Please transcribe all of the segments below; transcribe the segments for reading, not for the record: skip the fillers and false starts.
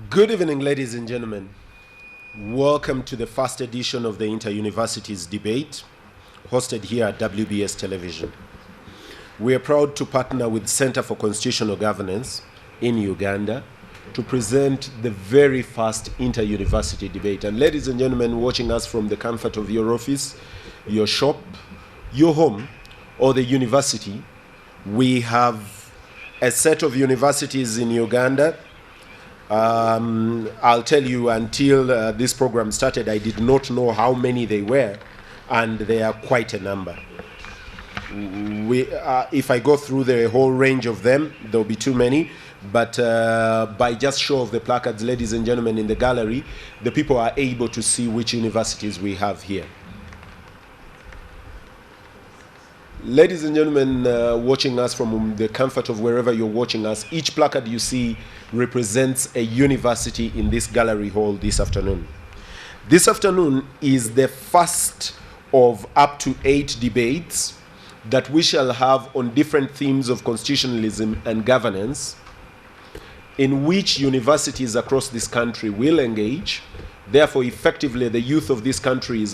Good evening, ladies and gentlemen. Welcome to the first edition of the Inter-Universities Debate, hosted here at WBS Television. We are proud to partner with Center for Constitutional Governance in Uganda to present the very first inter-university debate. And ladies and gentlemen watching us from the comfort of your office, your shop, your home, or the university, we have a set of universities in Uganda. I'll tell you, until this program started, I did not know how many they were, and they are quite a number. If I go through the whole range of them, there'll be too many, but by just show of the placards, ladies and gentlemen, in the gallery, the people are able to see which universities we have here. Ladies and gentlemen watching us from the comfort of wherever you're watching us, each placard you see represents a university in this gallery hall this afternoon. This afternoon is the first of up to 8 debates that we shall have on different themes of constitutionalism and governance, in which universities across this country will engage. Therefore, effectively, the youth of this country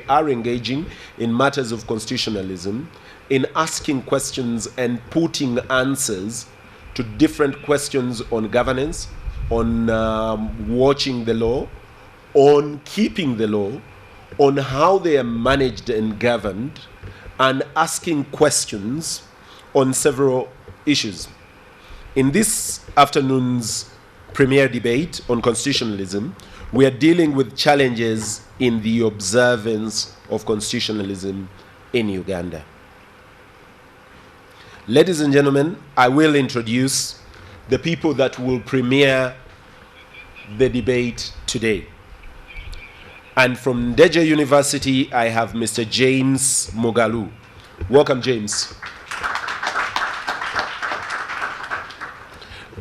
are engaging in matters of constitutionalism, in asking questions and putting answers to different questions on governance, on watching the law, on keeping the law, on how they are managed and governed, and asking questions on several issues. In this afternoon's premier debate on constitutionalism, we are dealing with challenges in the observance of constitutionalism in Uganda. Ladies and gentlemen, I will introduce the people that will premiere the debate today. And from Ndeje University, I have Mr. James Mugalu. Welcome, James.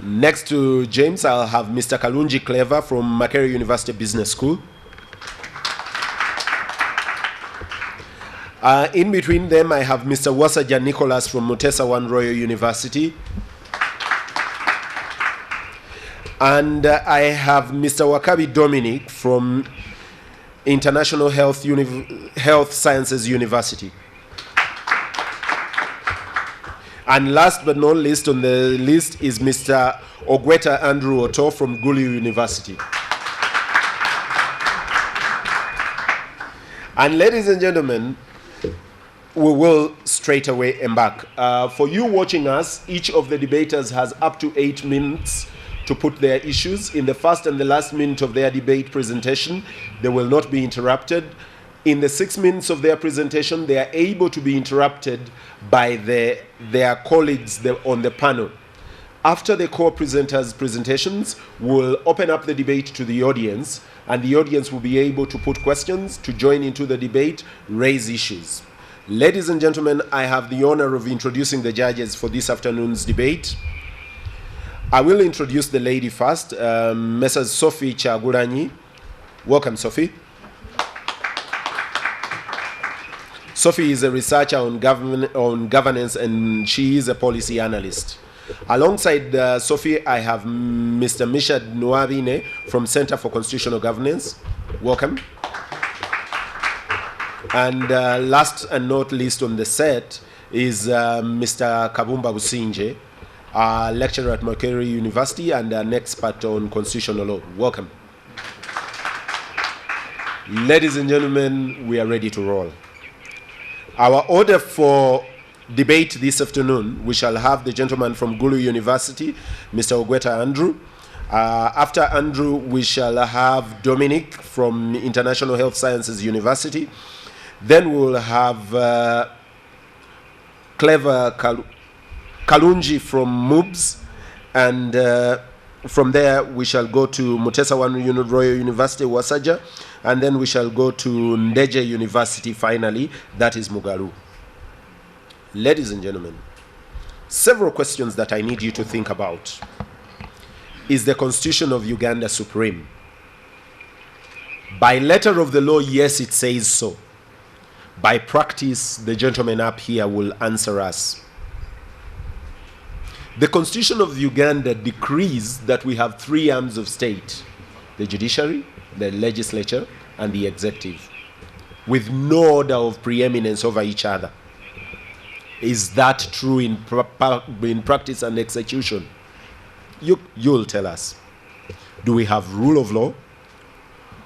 Next to James, I'll have Mr. Kalungi Clever from Makerere University Business School. In between them, I have Mr. Wasaja Nicholas from Mutesa One Royal University. And I have Mr. Wakabi Dominic from International Health Sciences University. And last but not least on the list is Mr. Ogweta Andrew Otto from Gulu University. And ladies and gentlemen, we will straight away embark. For you watching us, each of the debaters has up to 8 minutes to put their issues. In the first and the last minute of their debate presentation, they will not be interrupted. In the 6 minutes of their presentation, they are able to be interrupted by their colleagues on the panel. After the co-presenters' presentations, we'll open up the debate to the audience, and the audience will be able to put questions, to join into the debate, raise issues. Ladies and gentlemen, I have the honor of introducing the judges for this afternoon's debate. I will introduce the lady first, Mrs. Sophie Chagulanyi. Welcome, Sophie. Sophie is a researcher on governance, and she is a policy analyst. Alongside Sophie, I have Mr. Misha Nwabine from Center for Constitutional Governance. Welcome. And last and not least on the set is Mr. Kabumba Businje, a lecturer at Makerere University and an expert on constitutional law. Welcome. Ladies and gentlemen, we are ready to roll. Our order for debate this afternoon, we shall have the gentleman from Gulu University, Mr. Ogweta Andrew. After Andrew, we shall have Dominic from International Health Sciences University. Then we will have Clever Kalungi from MUBS, and from there we shall go to Mutesa One Royal University, Wasaja, and then we shall go to Ndeje University finally, that is Mugalu. Ladies and gentlemen, several questions that I need you to think about. Is the Constitution of Uganda supreme? By letter of the law, yes, it says so. By practice, the gentleman up here will answer us. The Constitution of Uganda decrees that we have three arms of state: the judiciary, the legislature, and the executive, with no order of preeminence over each other. Is that true in practice and execution? You'll tell us. Do we have rule of law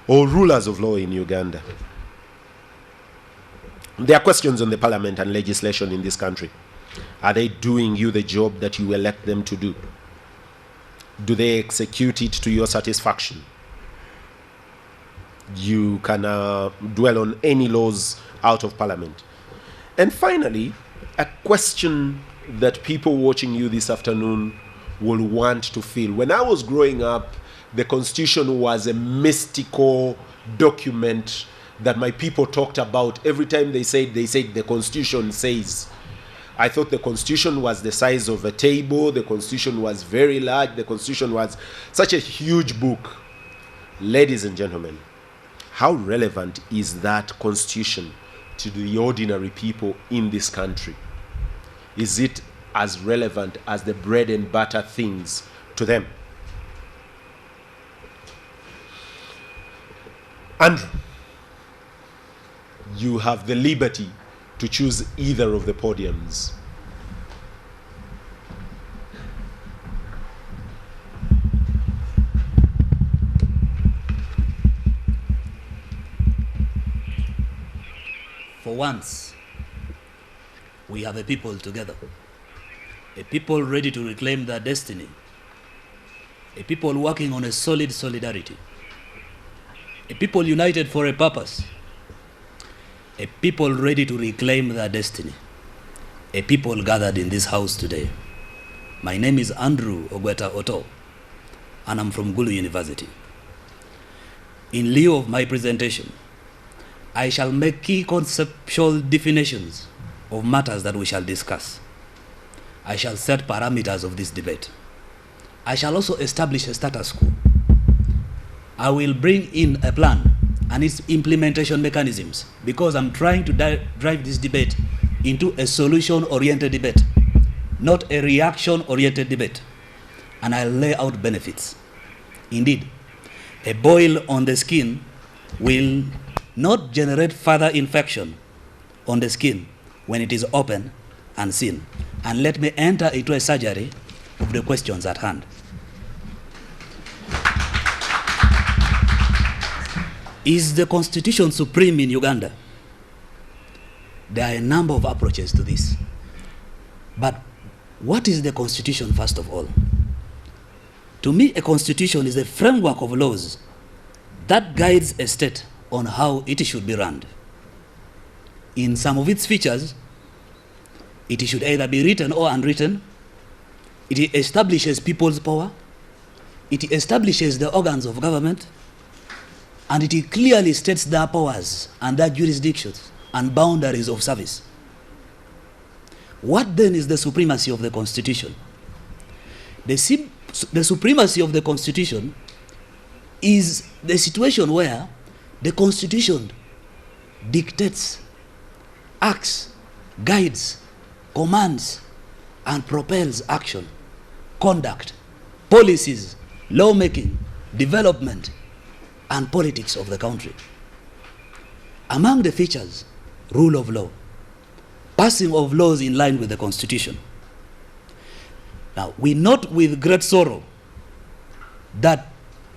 or rulers of law in Uganda? There are questions on the parliament and legislation in this country. Are they doing you the job that you elect them to do? Do they execute it to your satisfaction? You can dwell on any laws out of parliament. And finally, a question that people watching you this afternoon will want to feel. When I was growing up, the Constitution was a mystical document that my people talked about. Every time they said the Constitution says. I thought the Constitution was the size of a table. The Constitution was very large. The Constitution was such a huge book. Ladies and gentlemen, how relevant is that Constitution to the ordinary people in this country? Is it as relevant as the bread and butter things to them? Andrew, you have the liberty to choose either of the podiums. For once, we have a people together, a people ready to reclaim their destiny, a people working on a solid solidarity, a people united for a purpose, a people ready to reclaim their destiny, a people gathered in this house today. My name is Andrew Ogweta Otto, and I'm from Gulu University. In lieu of my presentation, I shall make key conceptual definitions of matters that we shall discuss. I shall set parameters of this debate. I shall also establish a status quo. I will bring in a plan and its implementation mechanisms, because I'm trying to drive this debate into a solution-oriented debate, not a reaction-oriented debate. And I'll lay out benefits. Indeed, a boil on the skin will not generate further infection on the skin when it is open and seen. And let me enter into a surgery of the questions at hand. Is the Constitution supreme in Uganda? There are a number of approaches to this. But what is the Constitution, first of all? To me, a Constitution is a framework of laws that guides a state on how it should be run. In some of its features, it should either be written or unwritten. It establishes people's power. It establishes the organs of government. And it clearly states their powers and their jurisdictions and boundaries of service. What then is the supremacy of the Constitution? The supremacy of the Constitution is the situation where the Constitution dictates, acts, guides, commands, and propels action, conduct, policies, lawmaking, development, and politics of the country. Among the features, rule of law, passing of laws in line with the Constitution. Now, we note with great sorrow that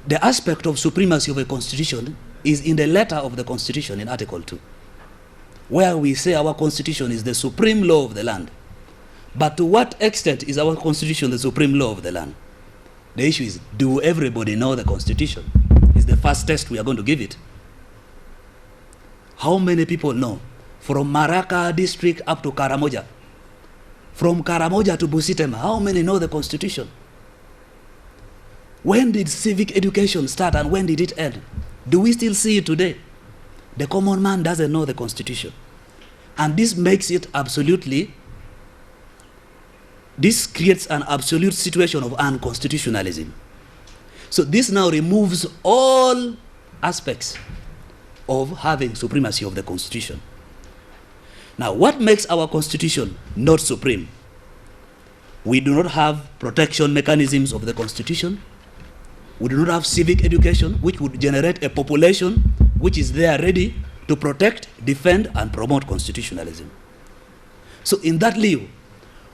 the aspect of supremacy of a Constitution is in the letter of the Constitution in Article 2, where we say our Constitution is the supreme law of the land. But to what extent is our Constitution the supreme law of the land? The issue is, do everybody know the Constitution? Is the first test we are going to give it. How many people know? From Maraka district up to Karamoja. From Karamoja to Busitema, how many know the Constitution? When did civic education start and when did it end? Do we still see it today? The common man doesn't know the Constitution. And this makes it this creates an absolute situation of unconstitutionalism. So this now removes all aspects of having supremacy of the Constitution. Now, what makes our Constitution not supreme? We do not have protection mechanisms of the Constitution. We do not have civic education, which would generate a population which is there ready to protect, defend, and promote constitutionalism. So in that lieu,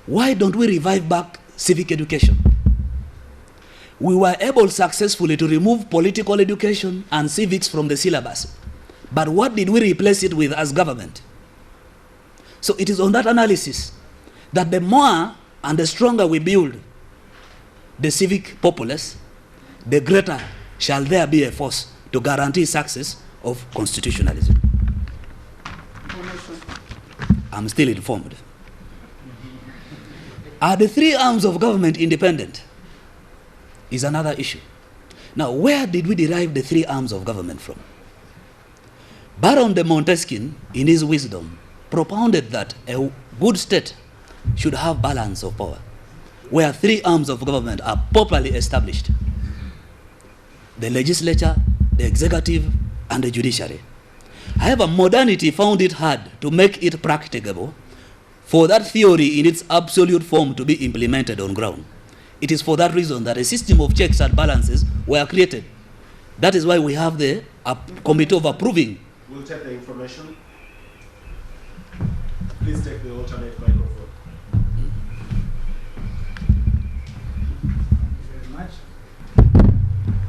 why don't we revive back civic education? We were able successfully to remove political education and civics from the syllabus. But what did we replace it with as government? So it is on that analysis that the more and the stronger we build the civic populace, the greater shall there be a force to guarantee success of constitutionalism. I'm still informed. Are the three arms of government independent? Is another issue. Now, where did we derive the three arms of government from? Baron de Montesquieu, in his wisdom, propounded that a good state should have balance of power, where three arms of government are properly established: the legislature, the executive, and the judiciary. However, modernity found it hard to make it practicable for that theory in its absolute form to be implemented on ground. It is for that reason that a system of checks and balances were created. That is why we have the committee of approving. We'll take the information. Please take the alternate microphone.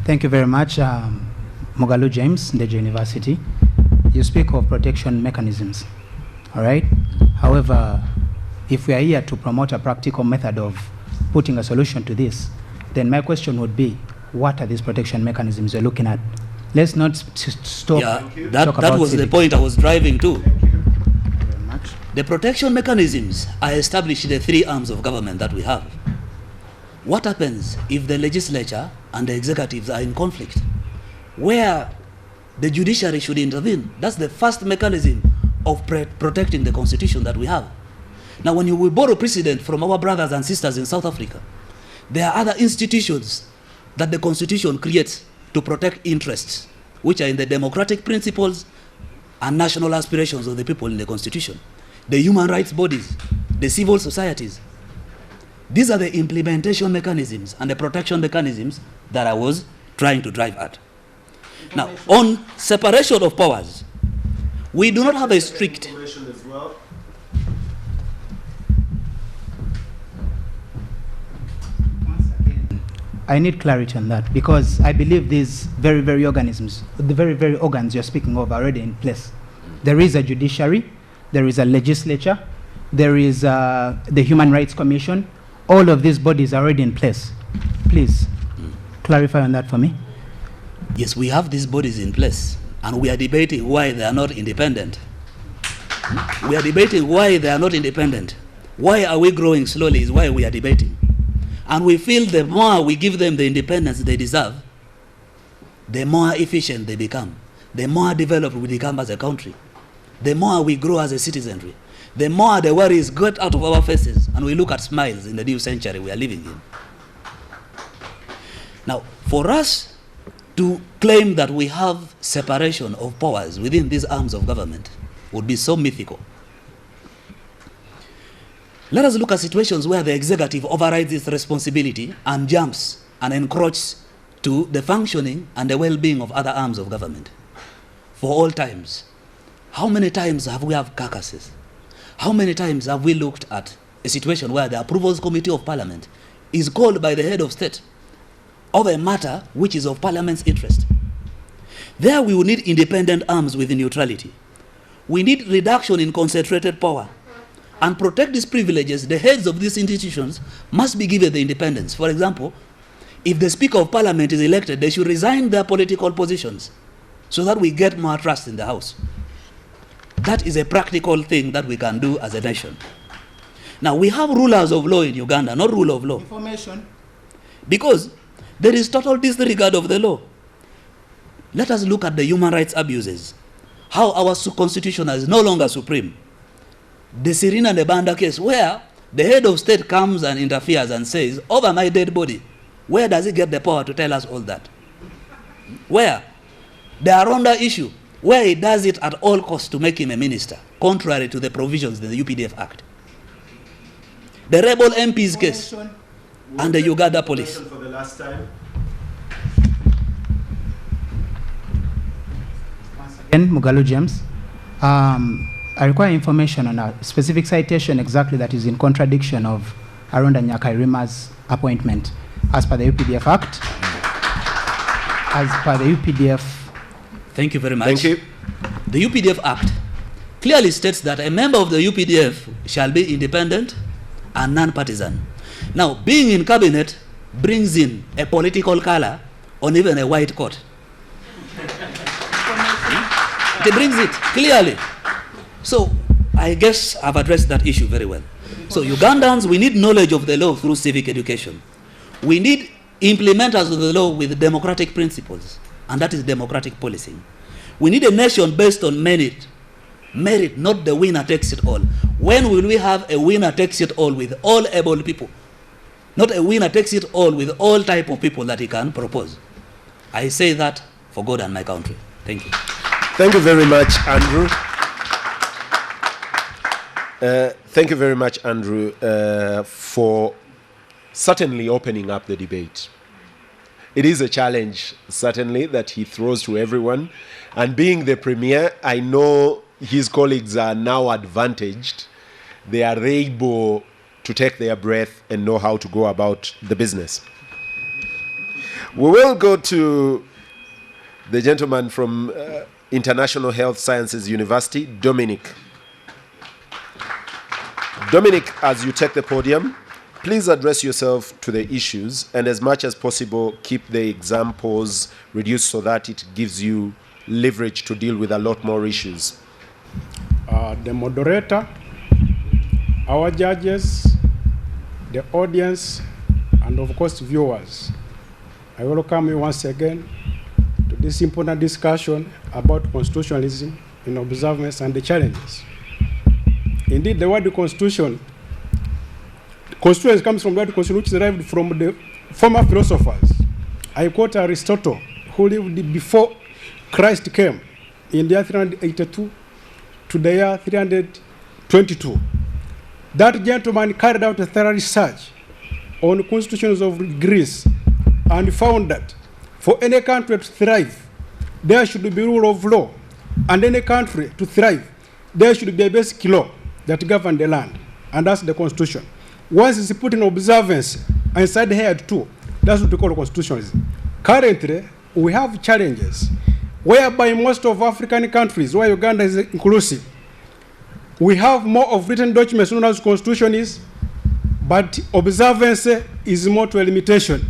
Thank you very much, Mogalu James, Ndeje University. You speak of protection mechanisms, all right? However, if we are here to promote a practical method of putting a solution to this, then my question would be, what are these protection mechanisms you're looking at? Let's not stop. Yeah, that was the point I was driving to. Thank you very much. The protection mechanisms are established in the three arms of government that we have. What happens if the legislature and the executives are in conflict, where the judiciary should intervene? That's the first mechanism of protecting the constitution that we have. Now, when we borrow precedent from our brothers and sisters in South Africa, there are other institutions that the constitution creates to protect interests, which are in the democratic principles and national aspirations of the people in the constitution. The human rights bodies, the civil societies. These are the implementation mechanisms and the protection mechanisms that I was trying to drive at. Now, on separation of powers, we do not have a strict... As well. I need clarity on that, because I believe these very organisms, the very organs you're speaking of, are already in place. There is a judiciary, there is a legislature, there is the Human Rights Commission. All of these bodies are already in place. Please clarify on that for me. Yes, we have these bodies in place, and we are debating why they are not independent. We are debating why they are not independent. Why are we growing slowly is why we are debating. And we feel the more we give them the independence they deserve, the more efficient they become, the more developed we become as a country, the more we grow as a citizenry, the more the worries get out of our faces and we look at smiles in the new century we are living in. Now, for us to claim that we have separation of powers within these arms of government would be so mythical. Let us look at situations where the executive overrides its responsibility and jumps and encroaches to the functioning and the well-being of other arms of government. For all times, how many times have we had carcasses? How many times have we looked at a situation where the Approvals Committee of Parliament is called by the head of state of a matter which is of Parliament's interest? There we will need independent arms with neutrality. We need reduction in concentrated power. And protect these privileges, the heads of these institutions must be given the independence. For example, if the Speaker of Parliament is elected, they should resign their political positions so that we get more trust in the House. That is a practical thing that we can do as a nation. Now, we have rulers of law in Uganda, not rule of law. Information. Because there is total disregard of the law. Let us look at the human rights abuses. How our constitution is no longer supreme. The Serena and the Banda case, where the head of state comes and interferes and says, over my dead body, where does he get the power to tell us all that? Where? The Arunda issue, where he does it at all costs to make him a minister, contrary to the provisions in the UPDF Act. the rebel MP's case, and the Uganda police. For the last time. Again, Mugalu James. I require information on a specific citation exactly that is in contradiction of Aronda Nyakairima's appointment as per the UPDF Act. As per the UPDF. Thank you very much. Thank you. The UPDF Act clearly states that a member of the UPDF shall be independent and non-partisan. Now, being in cabinet brings in a political color on even a white coat. It brings it clearly. So, I guess I've addressed that issue very well. So, Ugandans, we need knowledge of the law through civic education. We need implementers of the law with democratic principles, and that is democratic policing. We need a nation based on merit. Merit, not the winner takes it all. When will we have a winner takes it all with all able people? Not a winner takes it all with all type of people that he can propose. I say that for God and my country. Thank you. Thank you very much, Andrew. Thank you very much, Andrew, for certainly opening up the debate. It is a challenge, certainly, that he throws to everyone. And being the premier, I know his colleagues are now advantaged. They are able to take their breath and know how to go about the business. We will go to the gentleman from International Health Sciences University, Dominic. Dominic, as you take the podium, please address yourself to the issues, and as much as possible, keep the examples reduced so that it gives you leverage to deal with a lot more issues. The moderator, our judges, the audience, and of course viewers, I welcome you once again to this important discussion about constitutionalism in observance and the challenges. Indeed, the word constitution comes from the word constitution, which is derived from the former philosophers. I quote Aristotle, who lived before Christ came in the year 382 to the year 322. That gentleman carried out a thorough research on the constitutions of Greece and found that for any country to thrive, there should be rule of law. And any country to thrive, there should be a basic law that governs the land. And that's the constitution. Once it's put in observance and it's adhered to, that's what we call constitutionalism. Currently, we have challenges whereby most of African countries, where Uganda is inclusive, we have more of written documents known as constitutions, but observance is more to a limitation.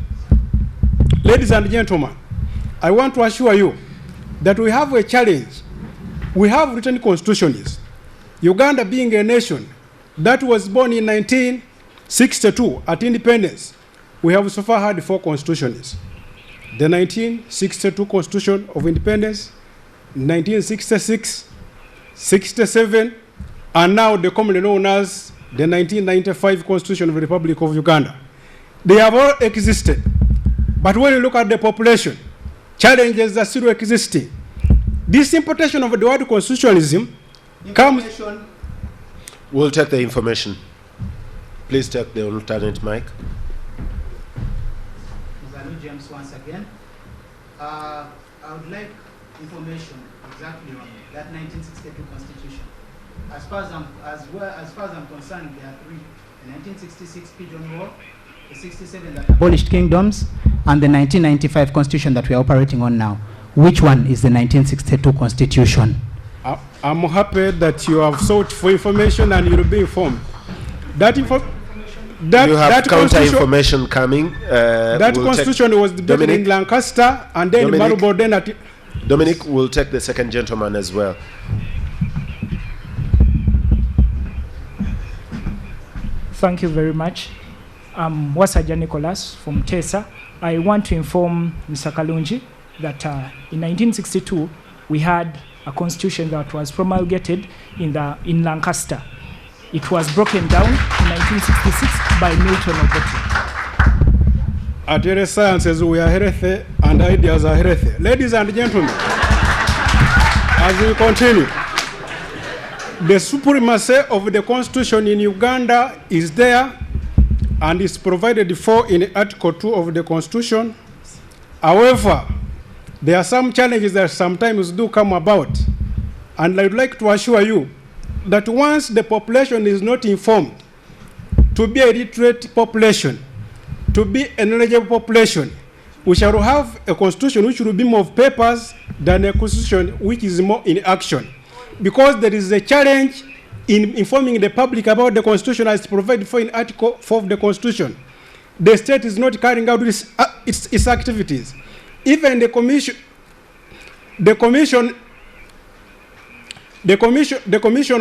Ladies and gentlemen, I want to assure you that we have a challenge. We have written constitutions. Uganda being a nation that was born in 1962 at independence, we have so far had 4 constitutions. The 1962 Constitution of Independence, 1966, 67, and now the commonly known as the 1995 Constitution of the Republic of Uganda. They have all existed. But when you look at the population, challenges are still existing. This importation of the word constitutionalism comes... We'll take the information. Please take the alternate mic. James, once again. I would like information exactly on that 1962 Constitution. As far as I'm concerned, there are 3: the 1966 Pigeon War, the 67 that abolished kingdoms, and the 1995 Constitution that we are operating on now. Which one is the 1962 Constitution? I'm happy that you have sought for information and you'll be informed. You have counter information coming. That constitution was debated in Lancaster and then Maruborden at... Dominic will take the second gentleman as well. Thank you very much. I'm Wasaja Nicholas from TESA. I want to inform Mr. Kalunji that in 1962 we had a constitution that was promulgated in Lancaster. It was broken down in 1966 by Milton Obote. At Health Sciences, we are healthy and ideas are healthy. Ladies and gentlemen, as we continue, the supremacy of the constitution in Uganda is there and is provided for in Article 2 of the Constitution. However, there are some challenges that sometimes do come about, and I would like to assure you that once the population is not informed to be a literate population, to be a knowledgeable population, we shall have a constitution which will be more of papers than a constitution which is more in action. Because there is a challenge in informing the public about the constitution as provided for in Article 4 of the Constitution. The state is not carrying out its activities. Even the commission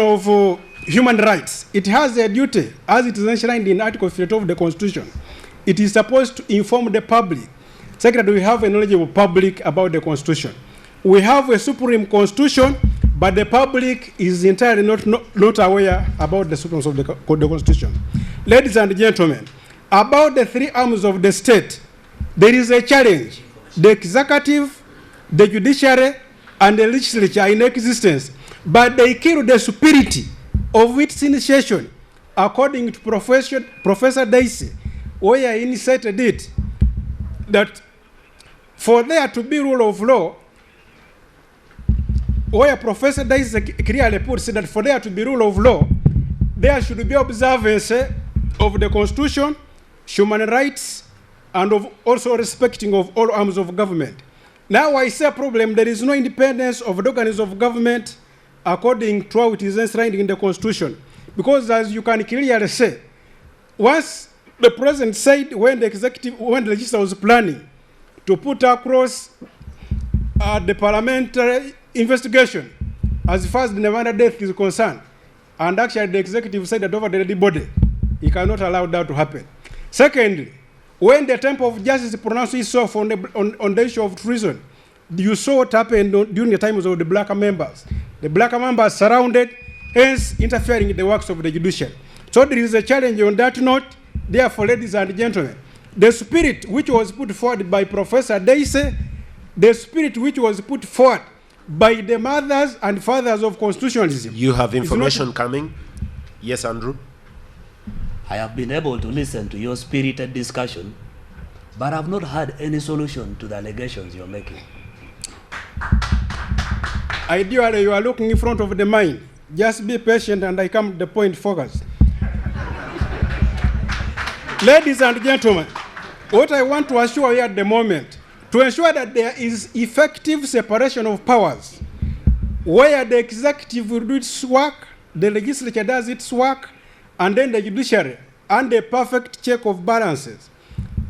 of Human Rights, it has a duty, as it is enshrined in Article 52 of the Constitution. It is supposed to inform the public. Second, we have a knowledgeable public about the Constitution. We have a supreme Constitution, but the public is entirely not aware about the substance of the Constitution. Ladies and gentlemen, about the three arms of the state, there is a challenge. The executive, the judiciary, and the legislature are in existence, but they kill the spirit of its initiation, according to Professor Daisy, where he inserted it, that for there to be rule of law, where Professor Daisy clearly puts that for there to be rule of law, there should be observance of the Constitution, human rights, and of also respecting of all arms of government. Now I say a problem, there is no independence of the organs of government according to how it is enshrined in the Constitution. Because as you can clearly say, once the President said when the legislature was planning to put across the parliamentary investigation as far as the Nevada death is concerned, and actually the executive said that over the dead body, he cannot allow that to happen. Secondly, when the Temple of Justice pronounced itself on the issue of treason, you saw what happened during the times of the black members. The black members surrounded, hence interfering in the works of the judiciary. So there is a challenge on that note. Therefore, ladies and gentlemen, the spirit which was put forward by Professor Daisy, the spirit which was put forward by the mothers and fathers of constitutionalism. You have information coming? Yes, Andrew? I have been able to listen to your spirited discussion, but I have not had any solution to the allegations you're making. Ideally, you are looking in front of the mind. Just be patient and I come to the point focused. Ladies and gentlemen, what I want to assure you at the moment, to ensure that there is effective separation of powers, where the executive will do its work, the legislature does its work, and then the judiciary, and a perfect check of balances,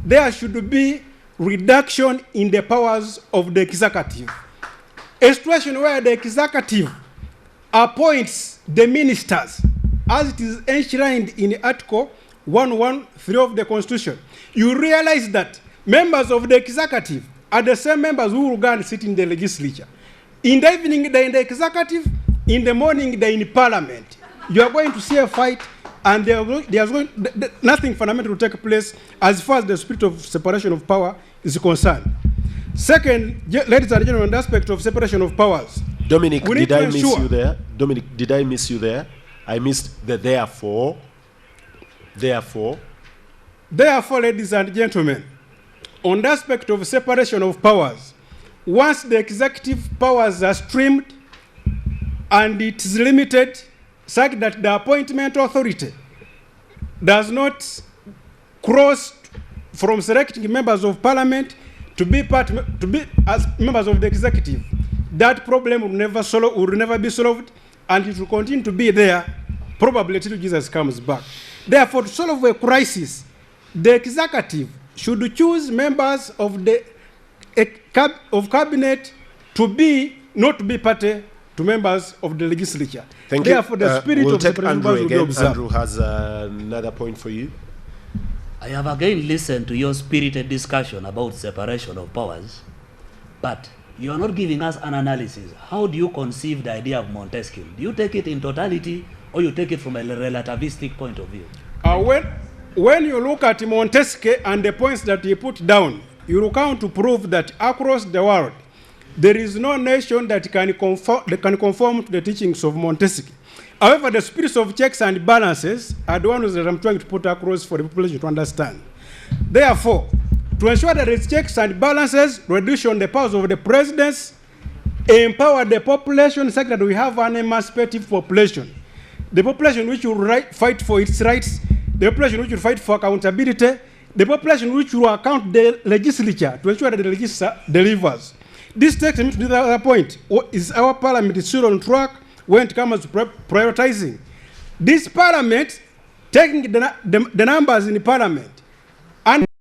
there should be reduction in the powers of the executive. A situation where the executive appoints the ministers, as it is enshrined in Article 113 of the Constitution, you realize that members of the executive are the same members who will go and sit in the legislature. In the evening, they're in the executive. In the morning, they're in parliament. You are going to see a fight, and nothing fundamental will take place as far as the spirit of separation of power is concerned. Second, ladies and gentlemen, the aspect of separation of powers. Dominic, did I miss you there? Dominic, did I miss you there? I missed the therefore. Therefore, ladies and gentlemen, on the aspect of separation of powers, once the executive powers are streamed and it is limited, such that the appointment authority does not cross from selecting members of parliament to be as members of the executive, that problem will never be solved, and it will continue to be there probably until Jesus comes back. Therefore, to solve a crisis, the executive should choose members of the cabinet to be not to be party to members of the legislature. Thank Therefore, you. the spirit We'll of take separation Andrew will be again. observed. Andrew has another point for you. I have again listened to your spirited discussion about separation of powers, but you are not giving us an analysis. How do you conceive the idea of Montesquieu? Do you take it in totality, or you take it from a relativistic point of view? When you look at Montesquieu and the points that he put down, you will come to prove that across the world, there is no nation that can conform to the teachings of Montesquieu. However, the spirits of checks and balances are the ones that I'm trying to put across for the population to understand. Therefore, to ensure that its checks and balances reduce on the powers of the presidents, empower the population such that we have an emancipative population. The population which will fight for its rights, the population which will fight for accountability, the population which will account the legislature to ensure that the legislature delivers. This takes me to the other point. Is our parliament still on track when it comes to prioritizing? This parliament, taking the numbers in the parliament,